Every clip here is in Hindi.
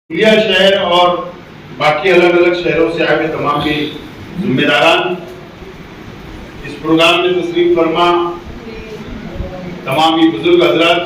इंडिया शहर और बाकी अलग अलग शहरों से आए हुए तमाम भी जिम्मेदारान इस प्रोग्राम में तशरीफ फरमा, तमाम ही बुजुर्ग हजरात,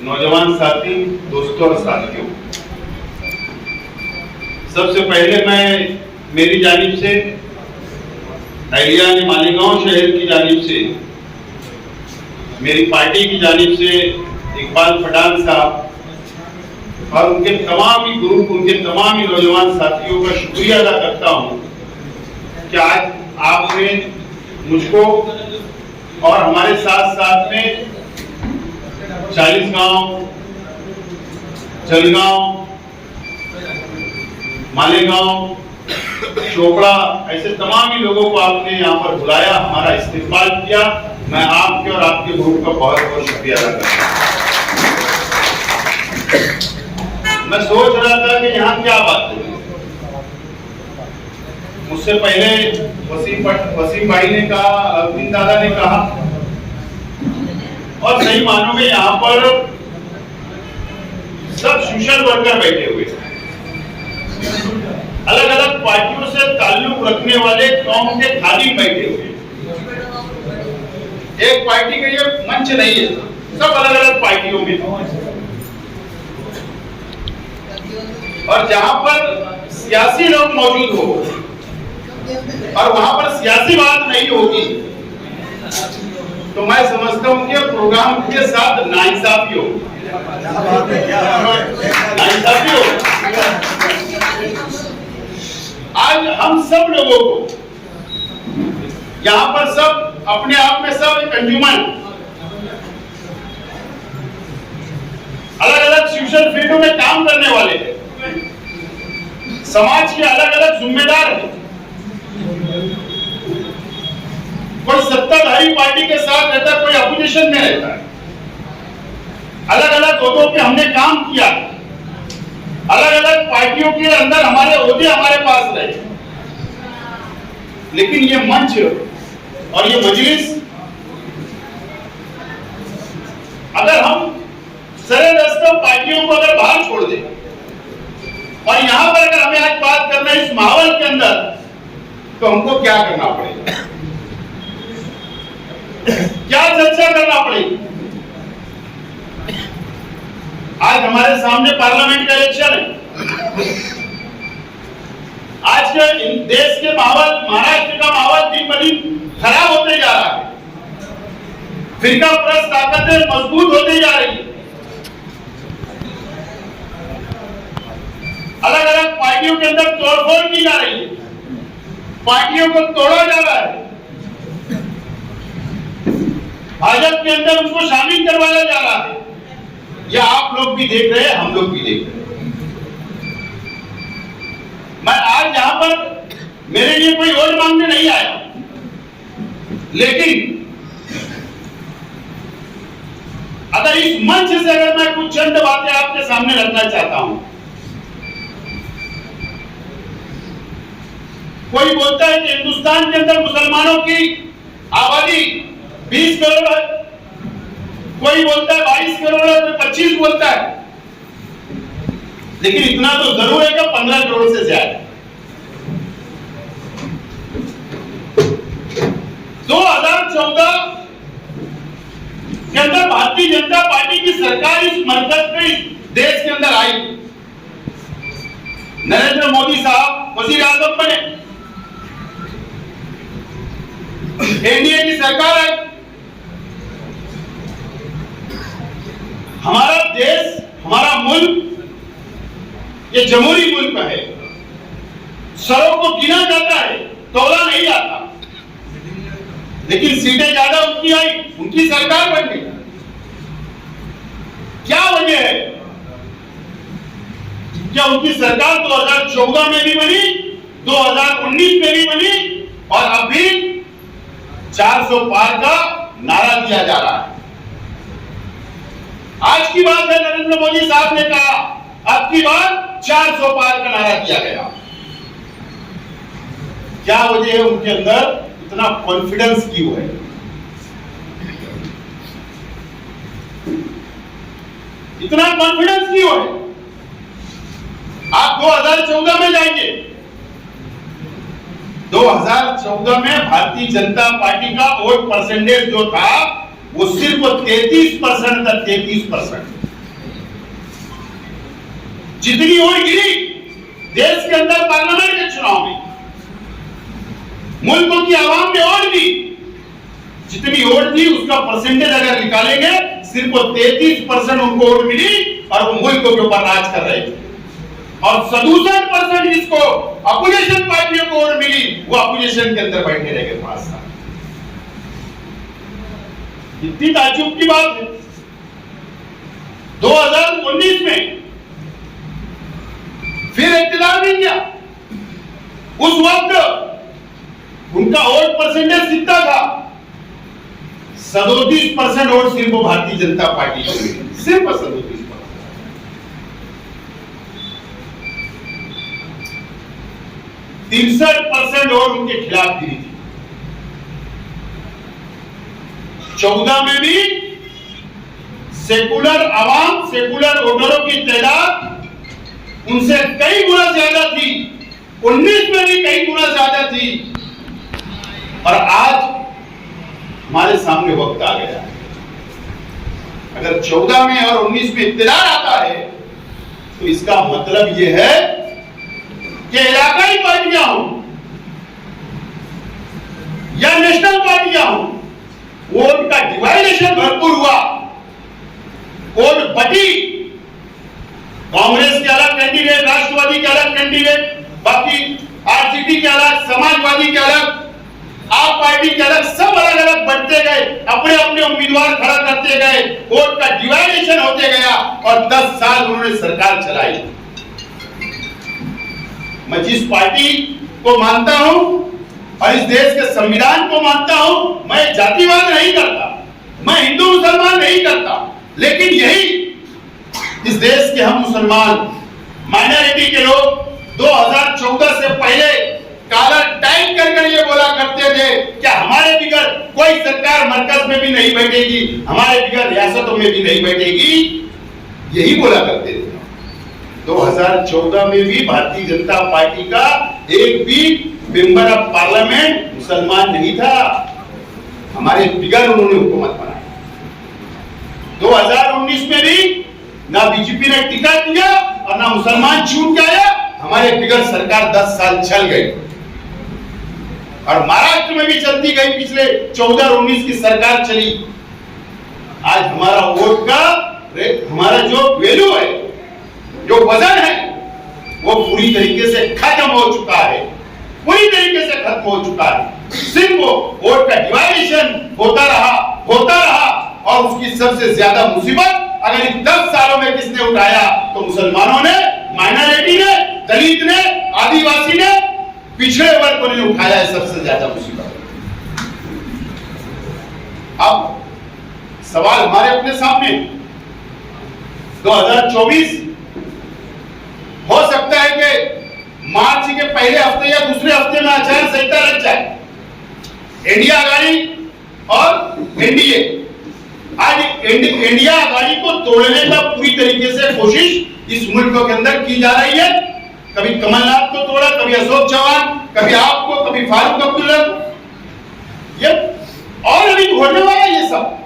नौजवान साथी, दोस्तों और साथियों, सबसे पहले मैं मेरी जानिब से अहलिया मालेगांव शहर की जानिब से, मेरी पार्टी की जानिब से इकबाल पठान साहब और उनके तमाम ही ग्रुप, उनके तमाम ही नौजवान साथियों का शुक्रिया अदा करता हूं कि आज आपने मुझको और हमारे साथ साथ में 40 गांव, जलगांव, मालेगांव, चोपड़ा, ऐसे तमाम ही लोगों को आपने यहाँ पर बुलाया, हमारा इस्तेमाल किया। मैं आपके और आपके ग्रुप का बहुत बहुत शुक्रिया अदा करता हूँ। मैं सोच रहा था कि यहाँ क्या बात है। मुझसे पहले वसीम भाई ने कहा, अरविंद दादा ने कहा, और सही मानों में यहाँ पर सब सोशल वर्कर बैठे हुए, अलग अलग पार्टियों से ताल्लुक रखने वाले कौम के खादिम बैठे हुए। एक पार्टी का ये मंच नहीं है, सब अलग अलग पार्टियों में। और जहां पर सियासी लोग मौजूद हो और वहां पर सियासी बात नहीं होगी तो मैं समझता हूं कि प्रोग्राम के साथ नाइंसाफी हो। आज हम सब लोगों को यहाँ पर सब अपने आप में सब एक अंजुमन, अलग अलग सोशल फील्डों में काम करने वाले हैं, समाज के अलग अलग जिम्मेदार हैं। कोई सत्ताधारी पार्टी के साथ रहता है, कोई अपोजिशन में रहता है। अलग अलग ओहदों पे हमने काम किया, अलग अलग पार्टियों के अंदर हमारे ओहदे हमारे पास रहे, लेकिन ये मंच और ये मजलिस अगर हम सरदस्त पार्टियों को अगर बाहर छोड़ दें और यहां पर अगर हमें आज बात करना है इस माहौल के अंदर, तो हमको क्या करना पड़ेगा, क्या चर्चा करना पड़ेगी। आज हमारे सामने पार्लियामेंट का इलेक्शन है। आज के देश के माहौल, महाराष्ट्र का माहौल दिन ब दिन खराब होते जा रहा है, फिरका परस्त ताकतें मजबूत होती जा रही है, अलग अलग पार्टियों के अंदर तोड़फोड़ की जा रही है, पार्टियों को तोड़ा जा रहा है, भाजपा के अंदर उनको शामिल करवाया जा रहा है। यह आप लोग भी देख रहे हैं, हम लोग भी देख रहे हैं। मैं आज यहां पर मेरे लिए कोई वोट मांगने नहीं आया, लेकिन अगर इस मंच से अगर मैं कुछ चंद बातें आपके सामने रखना चाहता हूं। कोई बोलता है कि हिंदुस्तान के अंदर मुसलमानों की आबादी 20 करोड़ है, कोई बोलता है 22 करोड़ है, कोई 25 बोलता है, लेकिन इतना तो जरूर है कि 15 करोड़ से ज्यादा। 2014 के अंदर भारतीय जनता पार्टी की सरकार इस मरकज पे देश के अंदर आई, नरेंद्र मोदी साहब वजीर आजम बने, एनडीए की सरकार आई। हमारा देश, हमारा मुल्क ये जमहूरी मुल्क है, सरों को गिना जाता है, तोला नहीं जाता, लेकिन सीटें ज्यादा उनकी आई, उनकी सरकार बन गई। क्या वजह है? क्या उनकी सरकार 2014 में भी बनी, 2019 में भी बनी, और अभी 400 पार का नारा दिया जा रहा है। आज की बात है, नरेंद्र मोदी साहब ने कहा अब की बार 400 पार का नारा दिया गया। क्या वजह है उनके अंदर इतना कॉन्फिडेंस क्यों है? इतना कॉन्फिडेंस क्यों है? आप 2014 में जाएंगे, 2014 में भारतीय जनता पार्टी का वोट परसेंटेज जो था वो सिर्फ 33% था, 33%। जितनी वोट गिरी देश के अंदर पार्लियामेंट के चुनाव में, मुल्क की आवाम ने वोट दी, जितनी वोट दी उसका परसेंटेज अगर निकालेंगे सिर्फ 33% उनको वोट मिली और वो मुल्क के ऊपर राज कर रहे थे। और 67% जिसको अपोजिशन पार्टियों को वोट मिली वो अपोजिशन के अंदर बैठे रह गए 5 साल। कितनी ताज्जुब की बात है। 2019 में फिर इख्तियार नहीं किया। उस वक्त उनका वोट परसेंटेज कितना था? 37% वोट सिर्फ भारतीय जनता पार्टी को मिली, सिर्फ 37%। 63% वोट उनके खिलाफ गिरी थी। 14 में भी सेकुलर आवाम, सेकुलर वोटरों की तादाद उनसे कई गुना ज्यादा थी। 19 में भी कई गुना ज्यादा थी। और आज हमारे सामने वक्त आ गया है। अगर 14 में और 19 में इख्तियार आता है तो इसका मतलब यह है कि इलाकाई पार्टियां हों या नेशनल पार्टियां हों, वोट का डिवाइडेशन भरपूर हुआ, वोट बटी। कांग्रेस के अलग कैंडिडेट, राष्ट्रवादी के अलग कैंडिडेट, बाकी आरजेडी के अलग, समाजवादी के अलग, आप पार्टी के अलग, सब अलग अलग बढ़ते गए, अपने अपने उम्मीदवार खड़ा करते गए, वोट का डिवाइडेशन होते गया और 10 साल उन्होंने सरकार चलाई। मैं जिस पार्टी को मानता हूं और इस देश के संविधान को मानता हूं, मैं जातिवाद नहीं करता, मैं हिंदू मुसलमान नहीं करता, लेकिन यही इस देश के हम मुसलमान माइनॉरिटी के लोग 2014 से पहले काला टाइप कर ये बोला करते थे कि हमारे बिगड़ कोई सरकार मरकज में भी नहीं बैठेगी, हमारे बिगड़ रियासतों में भी नहीं बैठेगी, यही बोला करते थे। 2014 में भी भारतीय जनता पार्टी का एक भी मेंबर ऑफ पार्लियामेंट मुसलमान नहीं था, हमारे बिगड़ उन्होंने हुकूमत बनाई। 2019 में भी ना बीजेपी ने टिकट दिया और ना मुसलमान चुन के आया, हमारे बिगड़ सरकार 10 साल चल गई और महाराष्ट्र में भी चलती गई। पिछले 14 और 19 की सरकार चली। आज हमारा वोट का हमारा जो वैल्यू है, जो वजन है, वो पूरी तरीके से खत्म हो चुका है, पूरी तरीके से खत्म हो चुका है। सिर्फ वोट का डिवाइडेशन होता रहा और उसकी सबसे ज्यादा मुसीबत अगर इन 10 सालों में किसने उठाया तो मुसलमानों ने, माइनॉरिटी ने, दलित ने, आदिवासी ने, पिछड़े वर्ग को नहीं उठाया है सबसे ज्यादा मुसीबत। अब सवाल हमारे अपने सामने, 2024 हो सकता है कि मार्च के पहले हफ्ते या दूसरे हफ्ते में आचार संहिता लग जाए। इंडिया आघाड़ी और एनडीए, आज इंडिया आघाड़ी को तोड़ने का पूरी तरीके से कोशिश इस मुल्क के अंदर की जा रही है। कभी कमलनाथ को तोड़ा, कभी अशोक चौहान, कभी आपको, कभी फारूक अब्दुल्ला, ये और अभी होने वाला ये सब।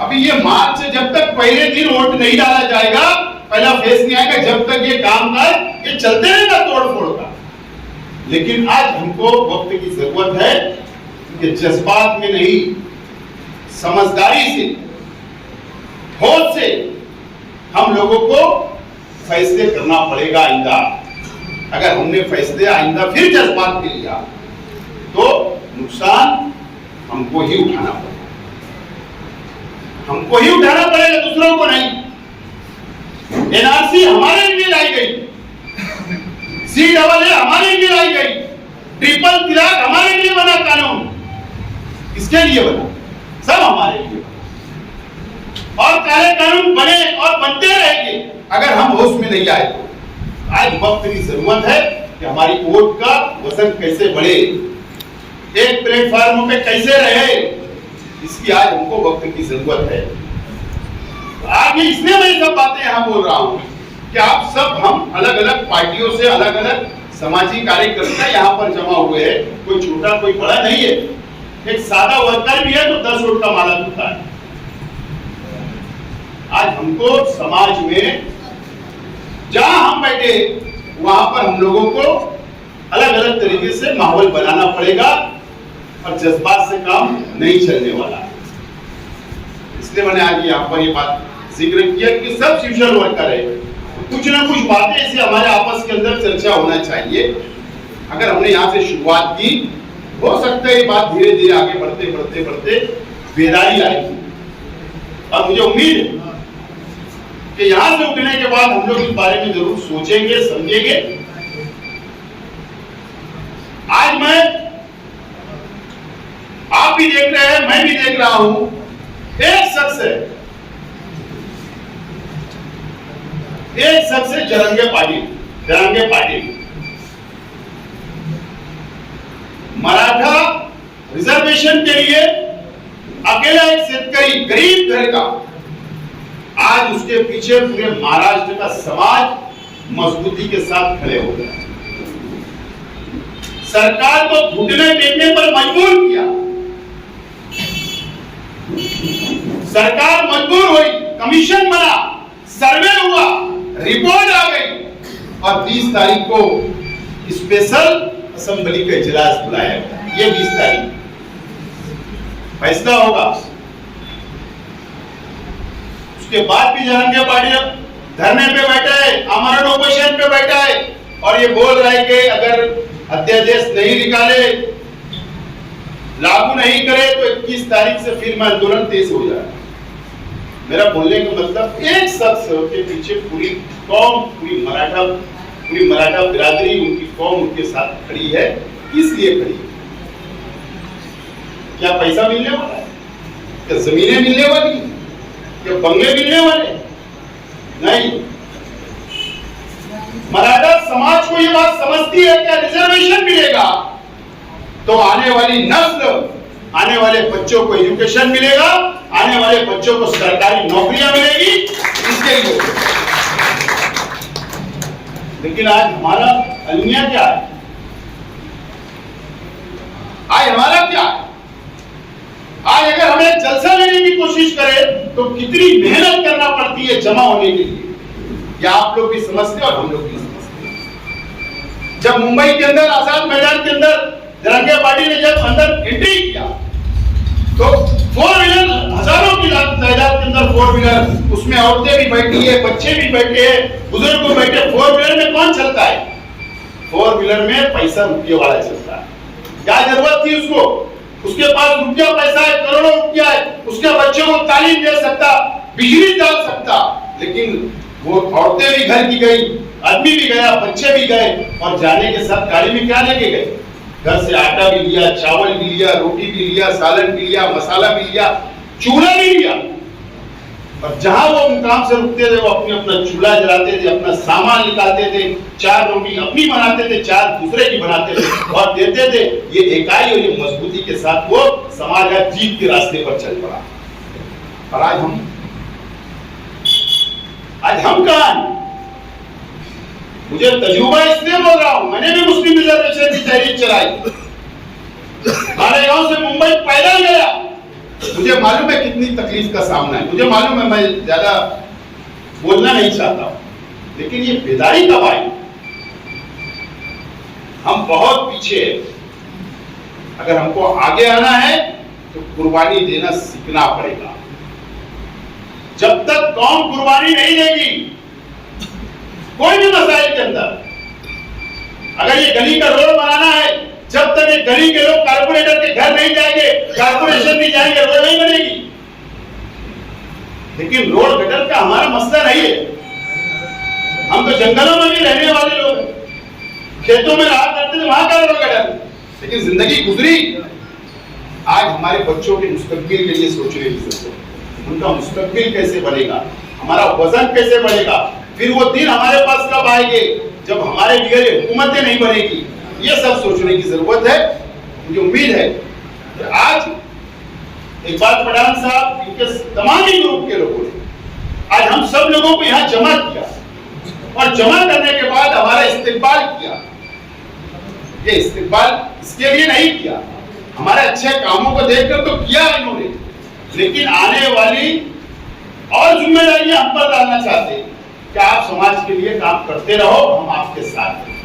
अभी ये मार्च से जब तक पहले दिन वोट नहीं डाला जाएगा, पहला फेस नहीं आएगा, जब तक ये कामकाज ये चलते रहेगा तोड़ फोड़ का। लेकिन आज हमको वक्त की जरूरत है कि जज्बात में नहीं, समझदारी से, होश से हम लोगों को फैसले करना पड़ेगा। आइंदा अगर हमने फैसले आइंदा फिर जज्बात में लिया तो नुकसान हमको ही उठाना पड़ेगा, हमको ही उठाना पड़ेगा, दूसरों को नहीं। एनआरसी हमारे लिए लाई गई, CAA हमारे लिए लाई गई, ट्रिपल तलाक हमारे लिए बना कानून, किसके लिए बना? सब हमारे लिए। और काले कानून बने और बनते रहेंगे अगर हम होश में नहीं आए तो। आज वक्त की जरूरत है कि हमारी वोट का वजन कैसे बढ़े, एक प्लेटफॉर्म पे कैसे रहे, इसकी आज हमको वक्त की जरूरत है। आगे इसलिए मैं सब बातें यहां बोल रहा हूं कि आप सब हम अलग अलग पार्टियों से अलग अलग सामाजिक कार्यकर्ता यहाँ पर जमा हुए हैं, कोई छोटा कोई बड़ा नहीं है। एक सादा वर्कर भी है तो 10 वोट का मालक होता है। आज हमको समाज में जहां हम बैठे वहां पर हम लोगों को अलग अलग तरीके से माहौल बनाना पड़ेगा और जज्बात से काम नहीं चलने वाला। इसलिए मैंने आज यहाँ पर ये बात जिक्र किया कि सब सोशल वर्कर है, कुछ ना कुछ बातें ऐसे हमारे आपस के अंदर चर्चा होना चाहिए। अगर हमने यहाँ से शुरुआत की, हो सकता है ये बात धीरे धीरे आगे बढ़ते बढ़ते बढ़ते बेदारी आएगी। और मुझे उम्मीद है कि यहां से उठने के बाद हम लोग इस बारे में जरूर सोचेंगे, समझेंगे। आज आप भी देख रहे हैं, मैं भी देख रहा हूं, एक शख्स है जरंगे पाटिल मराठा रिजर्वेशन के लिए अकेला एक शेतकरी गरीब घर का, आज उसके पीछे पूरे महाराष्ट्र का समाज मजबूती के साथ खड़े हो गया। सरकार को घुटने टेकने पर मजबूर किया, सरकार मजबूर हुई, कमीशन बना, सर्वे हुआ, रिपोर्ट आ गई और 20 तारीख को स्पेशल असेंबली का इजलास बुलाया। ये 20 तारीख फैसला होगा। उसके बाद भी जरंगे पाटिल धरने पे बैठा है, आमरण ऑपरेशन पे बैठा है और ये बोल रहा है कि अगर अध्यादेश नहीं निकाले, लागू नहीं करे तो 21 तारीख से फिर मैं आंदोलन तेज हो जाएगा। मेरा बोलने का मतलब एक शख्स के पीछे पूरी कौम, पूरी मराठा बिरादरी, उनकी कौम उनके साथ खड़ी है। किस लिए खड़ी है? क्या पैसा मिलने वाला है? क्या जमीनें मिलने वाली है? क्या बंगले मिलने वाले? नहीं। मराठा समाज को ये बात समझती है कि रिजर्वेशन मिलेगा तो आने वाली नस्ल, आने वाले बच्चों को एजुकेशन मिलेगा, आने वाले बच्चों को सरकारी नौकरियां मिलेगी, इसके लिए। लेकिन आज हमारा अलमिया क्या है? आज हमारा क्या है? आज अगर हम एक जलसा लेने की कोशिश करें तो कितनी मेहनत करना पड़ती है जमा होने के लिए, या आप लोग भी समझते और हम लोग भी समझते हैं। जब मुंबई के अंदर आजाद मैदान के अंदर जरंगे पाटिल ने जब अंदर एंट्री किया तो 4 व्हीलर, हजारों की तादाद के अंदर 4 व्हीलर, उसमें औरतें भी बैठी है, बच्चे भी बैठे हैं, बुजुर्ग भी बैठे। 4 व्हीलर में कौन चलता है? 4 व्हीलर में पैसा रुपये वाला चलता है। क्या जरूरत थी उसको? उसके पास रुपया पैसा है, करोड़ों रुपया है, उसके बच्चों को तालीम दे सकता, बिजली डाल सकता, लेकिन वो औरतें भी घर की गई, आदमी भी गया, बच्चे भी गए और जाने के साथ गाड़ी में क्या लेके गए? घर से आटा भी लिया, चावल भी लिया, रोटी भी लिया, सालन भी लिया, मसाला भी लिया, चूल्हा भी लिया। और जहां वो मुकाम से रुकते थे वो अपना चूल्हा जलाते थे, अपना सामान निकालते थे, 4 रोटी अपनी बनाते थे, 4 दूसरे की बनाते थे और देते थे। ये इकाई और ये मजबूती के साथ वो समाज आज जीत के रास्ते पर चल पड़ा। और आज हम कहां हैं? मुझे तजुर्बा इसलिए बोल रहा हूं, मैंने भी मुस्लिम रिजर्वेशन की तहरीक चलाई, मालेगांव से मुंबई पैदल गया। मुझे मालूम है कितनी तकलीफ का सामना है, मुझे मालूम है, मैं ज्यादा बोलना नहीं चाहता, लेकिन ये बेदारी कब आई? हम बहुत पीछे हैं। अगर हमको आगे आना है तो कुर्बानी देना सीखना पड़ेगा। जब तक कौम कुर्बानी नहीं देगी कोई भी मसाइल के अंदर, अगर ये गली का रोड बनाना है, जब तक ये गली के लोग कारपोरेटर के घर नहीं जाएंगे, कारपोरेशन नहीं जाएंगे, रोड नहीं बनेगी। लेकिन रोड गटर का हमारा मसला नहीं है। हम तो जंगलों में भी रहने वाले लोग हैं, खेतों में रहा करते थे, वहां का रोड गटर, लेकिन जिंदगी गुजरी। आज हमारे बच्चों के मुस्तकबिल के लिए सोचने की जरूरत है। उनका मुस्तकबिल कैसे बनेगा, हमारा वजन कैसे बढ़ेगा, फिर वो दिन हमारे पास कब आएंगे जब हमारे बिगड़े हुकूमतें नहीं बनेगी, ये सब सोचने की जरूरत है। मुझे उम्मीद है कि आज इकबाल पठान साहब, इनके तमाम ही ग्रुप के लोगों ने आज हम सब लोगों को यहाँ जमा किया और जमा करने के बाद हमारा इस्तेकबाल किया। ये इस्तेकबाल इसके लिए नहीं किया, हमारे अच्छे कामों को देखकर तो किया इन्होंने, लेकिन आने वाली और जिम्मेदारियां हम पर डालना चाहते हैं कि आप समाज के लिए काम करते रहो, हम आपके साथ हैं।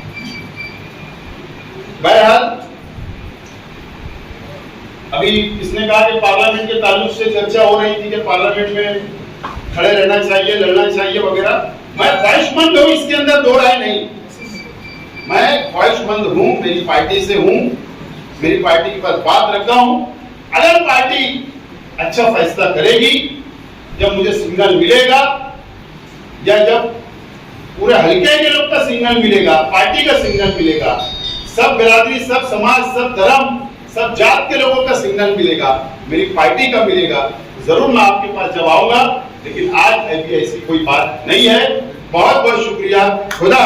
बहरहाल अभी किसने कहा कि पार्लियामेंट के ताल्लुक से चर्चा हो रही थी कि पार्लियामेंट में खड़े रहना चाहिए, लड़ना चाहिए वगैरह। मैं ख्वाहिशमंद हूं, इसके अंदर दो राय नहीं। मैं ख्वाहिशमंद हूं, मेरी पार्टी से हूं, मेरी पार्टी पर बात रखता हूं। अगर पार्टी अच्छा फैसला करेगी, जब मुझे सिग्नल मिलेगा या जब पूरे हल्के के लोग का सिग्नल मिलेगा, पार्टी का सिग्नल मिलेगा, सब बिरादरी, सब समाज, सब धर्म, सब जात के लोगों का सिग्नल मिलेगा, मेरी पार्टी का मिलेगा, जरूर मैं आपके पास जब आऊंगा। लेकिन आज अभी ऐसी कोई बात नहीं है। बहुत बहुत शुक्रिया। खुदा